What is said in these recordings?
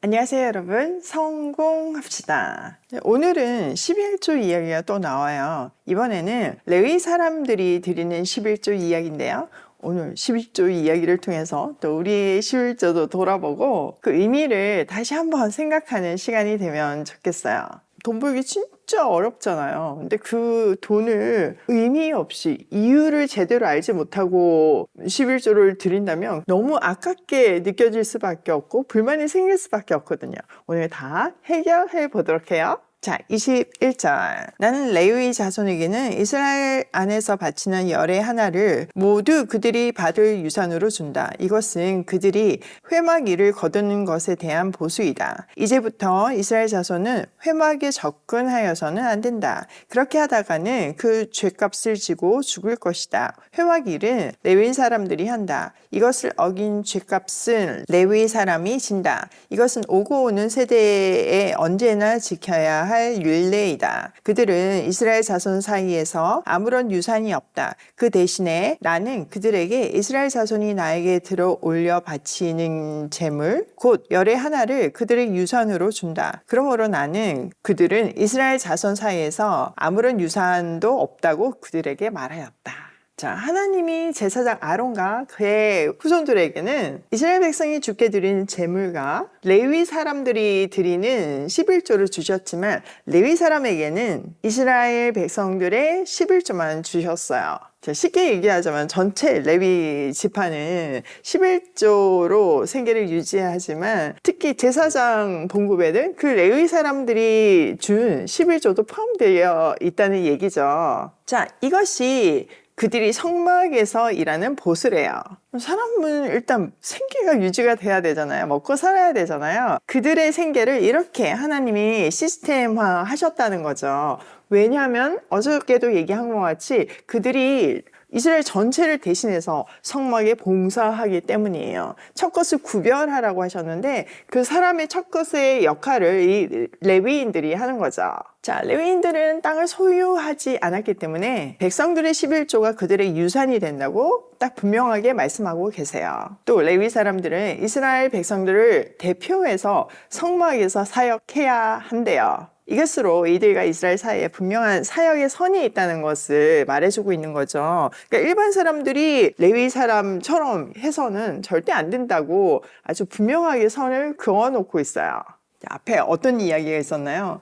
안녕하세요 여러분, 성공합시다. 오늘은 11조 이야기가 또 나와요. 이번에는 레위 사람들이 드리는 11조 이야기인데요. 오늘 11조 이야기를 통해서 또 우리의 11조도 돌아보고 그 의미를 다시 한번 생각하는 시간이 되면 좋겠어요. 돈 벌기 진짜 어렵잖아요. 근데 그 돈을 의미 없이 이유를 제대로 알지 못하고 11조를 드린다면 너무 아깝게 느껴질 수밖에 없고 불만이 생길 수밖에 없거든요. 오늘 다 해결해 보도록 해요. 자, 21절. 나는 레위 자손에게는 이스라엘 안에서 바치는 열의 하나를 모두 그들이 받을 유산으로 준다. 이것은 그들이 회막일을 거두는 것에 대한 보수이다. 이제부터 이스라엘 자손은 회막에 접근하여서는 안 된다. 그렇게 하다가는 그 죄값을 지고 죽을 것이다. 회막일은 레위 사람들이 한다. 이것을 어긴 죄값은 레위 사람이 진다. 이것은 오고 오는 세대에 언제나 지켜야 할 율례이다. 그들은 이스라엘 자손 사이에서 아무런 유산이 없다. 그 대신에 나는 그들에게 이스라엘 자손이 나에게 들어 올려 바치는 제물 곧 열의 하나를 그들의 유산으로 준다. 그러므로 나는 그들은 이스라엘 자손 사이에서 아무런 유산도 없다고 그들에게 말하였다. 자, 하나님이 제사장 아론과 그의 후손들에게는 이스라엘 백성이 주께 드리는 제물과 레위 사람들이 드리는 11조를 주셨지만 레위 사람에게는 이스라엘 백성들의 11조만 주셨어요. 쉽게 얘기하자면 전체 레위 지파는 11조로 생계를 유지하지만 특히 제사장 봉급에는 그 레위 사람들이 준 11조도 포함되어 있다는 얘기죠. 자, 이것이 그들이 성막에서 일하는 보수래요. 사람은 일단 생계가 유지가 돼야 되잖아요. 먹고 살아야 되잖아요. 그들의 생계를 이렇게 하나님이 시스템화 하셨다는 거죠. 왜냐하면 어저께도 얘기한 것 같이 그들이 이스라엘 전체를 대신해서 성막에 봉사하기 때문이에요. 첫 것을 구별하라고 하셨는데 그 사람의 첫 것의 역할을 이 레위인들이 하는 거죠. 자, 레위인들은 땅을 소유하지 않았기 때문에 백성들의 11조가 그들의 유산이 된다고 딱 분명하게 말씀하고 계세요. 또 레위 사람들은 이스라엘 백성들을 대표해서 성막에서 사역해야 한대요. 이것으로 이들과 이스라엘 사이에 분명한 사역의 선이 있다는 것을 말해주고 있는 거죠. 그러니까 일반 사람들이 레위 사람처럼 해서는 절대 안 된다고 아주 분명하게 선을 그어놓고 있어요. 앞에 어떤 이야기가 있었나요?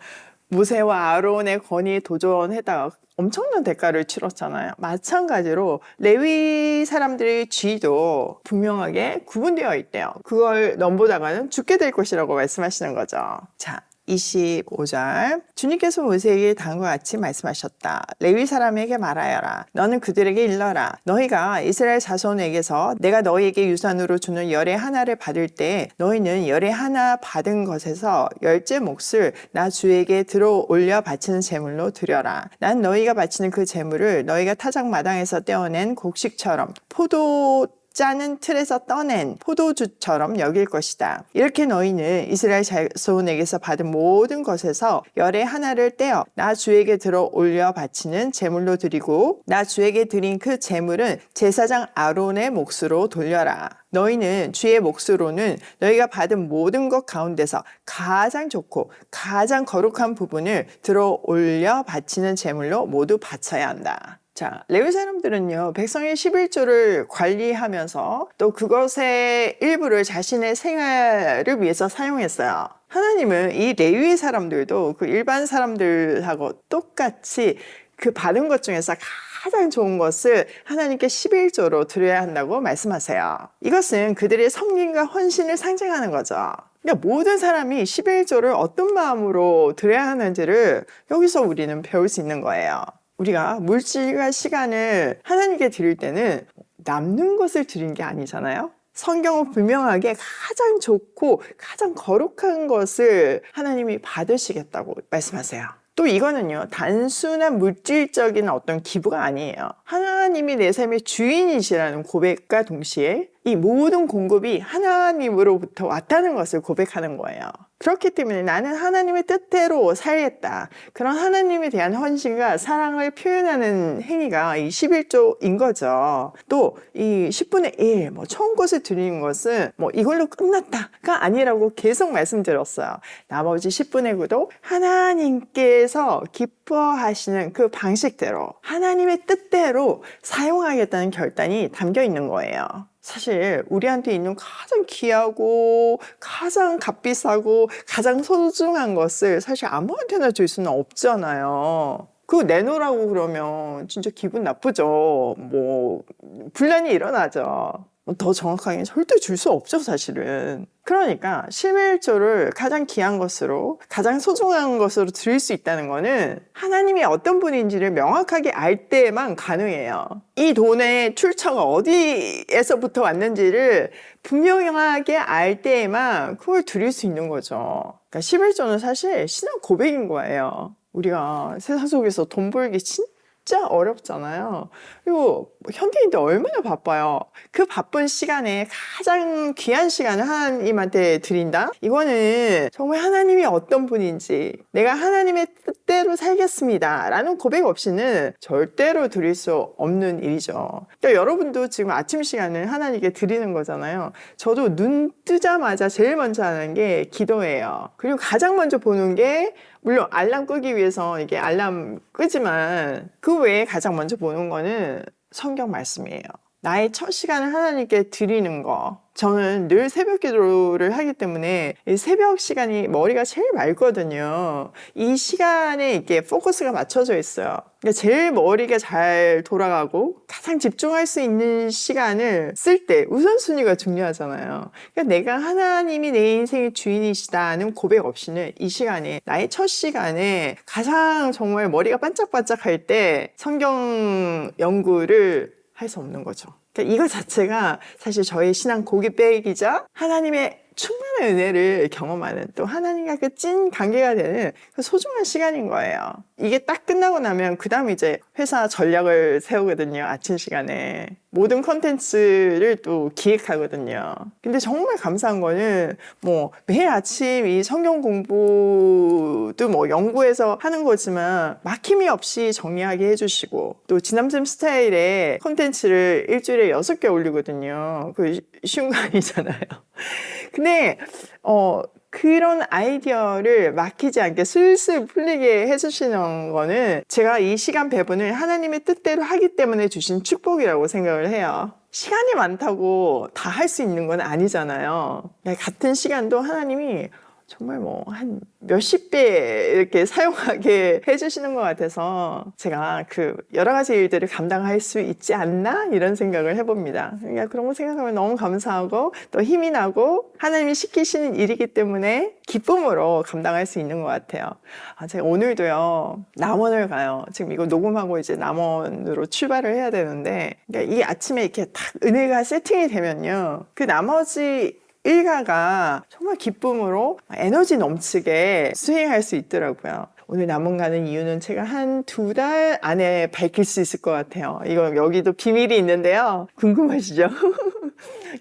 모세와 아론의 권위에 도전했다가 엄청난 대가를 치렀잖아요. 마찬가지로 레위 사람들의 쥐도 분명하게 구분되어 있대요. 그걸 넘보다가는 죽게 될 것이라고 말씀하시는 거죠. 자, 25절. 주님께서 모세에게 다음과 같이 말씀하셨다. 레위 사람에게 말하여라. 너는 그들에게 일러라. 너희가 이스라엘 자손에게서 내가 너희에게 유산으로 주는 열의 하나를 받을 때 너희는 열의 하나 받은 것에서 열째 몫을 나 주에게 들어 올려 바치는 제물로 드려라. 난 너희가 바치는 그 제물을 너희가 타작마당에서 떼어낸 곡식처럼 짜는 틀에서 떠낸 포도주처럼 여길 것이다. 이렇게 너희는 이스라엘 자손에게서 받은 모든 것에서 열의 하나를 떼어 나 주에게 들어 올려 바치는 제물로 드리고 나 주에게 드린 그 제물은 제사장 아론의 몫으로 돌려라. 너희는 주의 몫으로는 너희가 받은 모든 것 가운데서 가장 좋고 가장 거룩한 부분을 들어 올려 바치는 제물로 모두 바쳐야 한다. 자, 레위 사람들은요, 백성의 11조를 관리하면서 또 그것의 일부를 자신의 생활을 위해서 사용했어요. 하나님은 이 레위 사람들도 그 일반 사람들하고 똑같이 그 받은 것 중에서 가장 좋은 것을 하나님께 11조로 드려야 한다고 말씀하세요. 이것은 그들의 섬김과 헌신을 상징하는 거죠. 그러니까 모든 사람이 11조를 어떤 마음으로 드려야 하는지를 여기서 우리는 배울 수 있는 거예요. 우리가 물질과 시간을 하나님께 드릴 때는 남는 것을 드린 게 아니잖아요. 성경은 분명하게 가장 좋고 가장 거룩한 것을 하나님이 받으시겠다고 말씀하세요. 또 이거는요, 단순한 물질적인 어떤 기부가 아니에요. 하나님이 내 삶의 주인이시라는 고백과 동시에 이 모든 공급이 하나님으로부터 왔다는 것을 고백하는 거예요. 그렇기 때문에 나는 하나님의 뜻대로 살겠다. 그런 하나님에 대한 헌신과 사랑을 표현하는 행위가 이 11조인 거죠. 또 이 10분의 1, 처음 것을 드리는 것은 이걸로 끝났다가 아니라고 계속 말씀드렸어요. 나머지 10분의 9도 하나님께서 기뻐하시는 그 방식대로 하나님의 뜻대로 사용하겠다는 결단이 담겨 있는 거예요. 사실 우리한테 있는 가장 귀하고 가장 값비싸고 가장 소중한 것을 사실 아무한테나 줄 수는 없잖아요. 그거 내놓으라고 그러면 진짜 기분 나쁘죠. 분란이 일어나죠. 더 정확하게 절대 줄 수 없죠, 사실은. 그러니까 11조를 가장 귀한 것으로, 가장 소중한 것으로 드릴 수 있다는 거는 하나님이 어떤 분인지를 명확하게 알 때만 가능해요. 이 돈의 출처가 어디에서부터 왔는지를 분명하게 알 때에만 그걸 드릴 수 있는 거죠. 그러니까 11조는 사실 신앙 고백인 거예요. 우리가 세상 속에서 돈 벌기 진짜 어렵잖아요. 그리고 현대인들 얼마나 바빠요. 그 바쁜 시간에 가장 귀한 시간을 하나님한테 드린다? 이거는 정말 하나님이 어떤 분인지 내가 하나님의 뜻대로 살겠습니다 라는 고백 없이는 절대로 드릴 수 없는 일이죠. 그러니까 여러분도 지금 아침 시간을 하나님께 드리는 거잖아요. 저도 눈 뜨자마자 제일 먼저 하는 게 기도예요. 그리고 가장 먼저 보는 게 물론 알람 끄기 위해서 이게 알람 끄지만 그 외에 가장 먼저 보는 거는 성경 말씀이에요. 나의 첫 시간을 하나님께 드리는 거. 저는 늘 새벽 기도를 하기 때문에 이 새벽 시간이 머리가 제일 맑거든요. 이 시간에 이렇게 포커스가 맞춰져 있어요. 그러니까 제일 머리가 잘 돌아가고 가장 집중할 수 있는 시간을 쓸 때 우선순위가 중요하잖아요. 그러니까 내가 하나님이 내 인생의 주인이시다는 고백 없이는 이 시간에 나의 첫 시간에 가장 정말 머리가 반짝반짝할 때 성경 연구를 할 수 없는 거죠. 그러니까 이거 자체가 사실 저의 신앙 고깃배기이자 하나님의 충만한 은혜를 경험하는 또 하나님과 그 찐 관계가 되는 그 소중한 시간인 거예요. 이게 딱 끝나고 나면 그 다음 이제 회사 전략을 세우거든요. 아침 시간에. 모든 컨텐츠를 또 기획하거든요. 근데 정말 감사한 거는 매일 아침 이 성경 공부도 연구해서 하는 거지만 막힘이 없이 정리하게 해주시고 또 지남쌤 스타일의 컨텐츠를 일주일에 6개 올리거든요. 그 쉬운 거 아니잖아요. 근데 그런 아이디어를 막히지 않게 슬슬 풀리게 해주시는 거는 제가 이 시간 배분을 하나님의 뜻대로 하기 때문에 주신 축복이라고 생각을 해요. 시간이 많다고 다 할 수 있는 건 아니잖아요. 같은 시간도 하나님이 정말 한 몇십 배 이렇게 사용하게 해주시는 것 같아서 제가 그 여러 가지 일들을 감당할 수 있지 않나 이런 생각을 해봅니다. 그러니까 그런 거 생각하면 너무 감사하고 또 힘이 나고 하나님이 시키시는 일이기 때문에 기쁨으로 감당할 수 있는 것 같아요. 제가 오늘도요 남원을 가요. 지금 이거 녹음하고 이제 남원으로 출발을 해야 되는데 그러니까 이 아침에 이렇게 딱 은혜가 세팅이 되면요 그 나머지 일가가 정말 기쁨으로 에너지 넘치게 수행할 수 있더라고요. 오늘 남원 가는 이유는 제가 한 2달 안에 밝힐 수 있을 것 같아요. 이거 여기도 비밀이 있는데요. 궁금하시죠?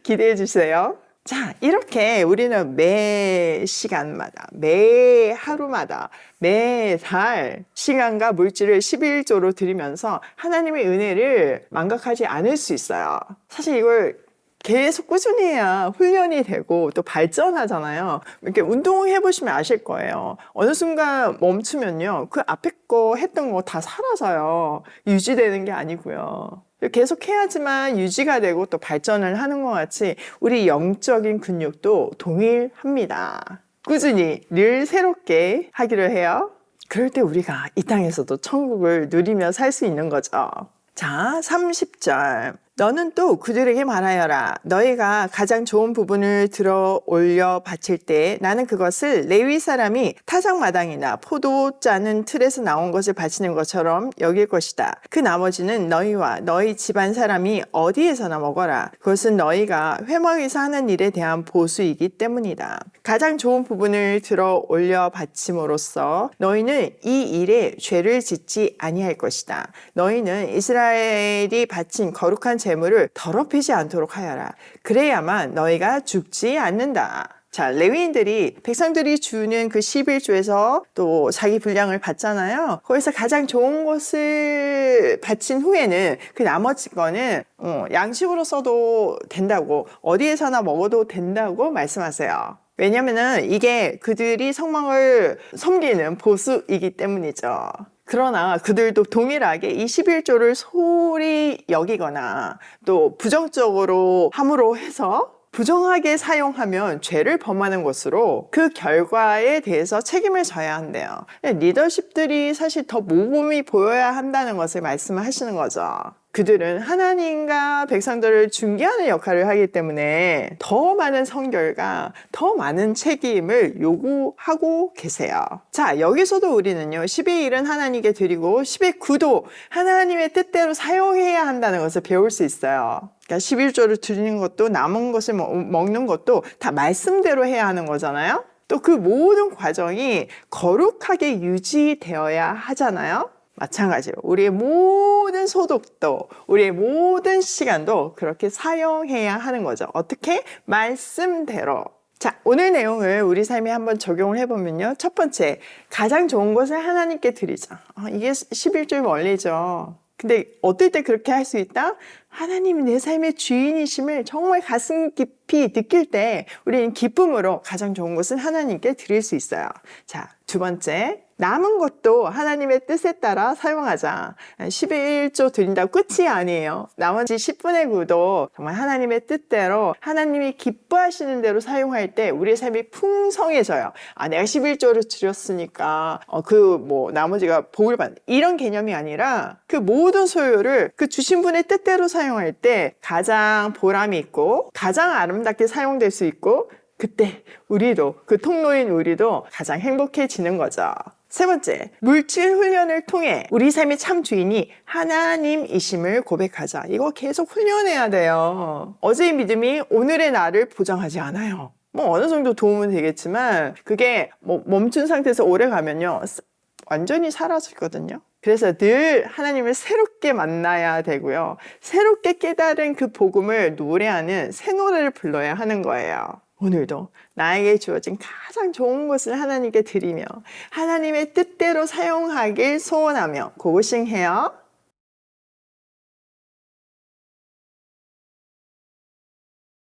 기대해 주세요. 자, 이렇게 우리는 매 시간마다, 매 하루마다, 매달 시간과 물질을 11조로 드리면서 하나님의 은혜를 망각하지 않을 수 있어요. 사실 이걸 계속 꾸준히 해야 훈련이 되고 또 발전하잖아요. 이렇게 운동해 보시면 아실 거예요. 어느 순간 멈추면요. 그 앞에 거 했던 거 다 사라져요. 유지되는 게 아니고요. 계속 해야지만 유지가 되고 또 발전을 하는 것 같이 우리 영적인 근육도 동일합니다. 꾸준히 늘 새롭게 하기로 해요. 그럴 때 우리가 이 땅에서도 천국을 누리며 살 수 있는 거죠. 자, 30절. 너는 또 그들에게 말하여라. 너희가 가장 좋은 부분을 들어 올려 바칠 때 나는 그것을 레위 사람이 타작마당이나 포도 짜는 틀에서 나온 것을 바치는 것처럼 여길 것이다. 그 나머지는 너희와 너희 집안 사람이 어디에서나 먹어라. 그것은 너희가 회막에서 하는 일에 대한 보수이기 때문이다. 가장 좋은 부분을 들어 올려 바침으로써 너희는 이 일에 죄를 짓지 아니할 것이다. 너희는 이스라엘이 바친 거룩한 재물을 더럽히지 않도록 하여라. 그래야만 너희가 죽지 않는다. 자, 레위인들이 백성들이 주는 그 11조에서 또 자기 분량을 받잖아요. 거기서 가장 좋은 것을 바친 후에는 그 나머지 거는 양식으로 써도 된다고, 어디에서나 먹어도 된다고 말씀하세요. 왜냐면은 이게 그들이 성막을 섬기는 보수이기 때문이죠. 그러나 그들도 동일하게 이 11조를 소홀히 여기거나 또 부정적으로 함으로 해서 부정하게 사용하면 죄를 범하는 것으로 그 결과에 대해서 책임을 져야 한대요. 리더십들이 사실 더 모범이 보여야 한다는 것을 말씀하시는 거죠. 그들은 하나님과 백성들을 중개하는 역할을 하기 때문에 더 많은 성결과 더 많은 책임을 요구하고 계세요. 자, 여기서도 우리는요, 10의 1은 하나님께 드리고 10의 9도 하나님의 뜻대로 사용해야 한다는 것을 배울 수 있어요. 그러니까 11조를 드리는 것도 남은 것을 먹는 것도 다 말씀대로 해야 하는 거잖아요. 또 그 모든 과정이 거룩하게 유지되어야 하잖아요. 마찬가지로 우리의 모든 소득도 우리의 모든 시간도 그렇게 사용해야 하는 거죠. 어떻게? 말씀대로. 자, 오늘 내용을 우리 삶에 한번 적용을 해보면요. 첫 번째, 가장 좋은 것을 하나님께 드리자. 이게 11조의 원리죠. 근데 어떨 때 그렇게 할 수 있다? 하나님이 내 삶의 주인이심을 정말 가슴 깊이 느낄 때 우리는 기쁨으로 가장 좋은 것을 하나님께 드릴 수 있어요. 자, 두 번째, 남은 것도 하나님의 뜻에 따라 사용하자. 11조 드린다고 끝이 아니에요. 나머지 10분의 9도 정말 하나님의 뜻대로 하나님이 기뻐하시는 대로 사용할 때 우리의 삶이 풍성해져요. 내가 11조를 드렸으니까 나머지가 복을 받는 이런 개념이 아니라 그 모든 소유를 그 주신 분의 뜻대로 사용할 때 가장 보람이 있고 가장 아름답게 사용될 수 있고 그때 우리도 그 통로인 우리도 가장 행복해지는 거죠. 세 번째, 물질 훈련을 통해 우리 삶의 참 주인이 하나님이심을 고백하자. 이거 계속 훈련해야 돼요. 어제의 믿음이 오늘의 나를 보장하지 않아요. 어느 정도 도움은 되겠지만 그게 멈춘 상태에서 오래 가면요 완전히 사라지거든요. 그래서 늘 하나님을 새롭게 만나야 되고요. 새롭게 깨달은 그 복음을 노래하는 새 노래를 불러야 하는 거예요. 오늘도 나에게 주어진 가장 좋은 것을 하나님께 드리며 하나님의 뜻대로 사용하길 소원하며 고고싱해요.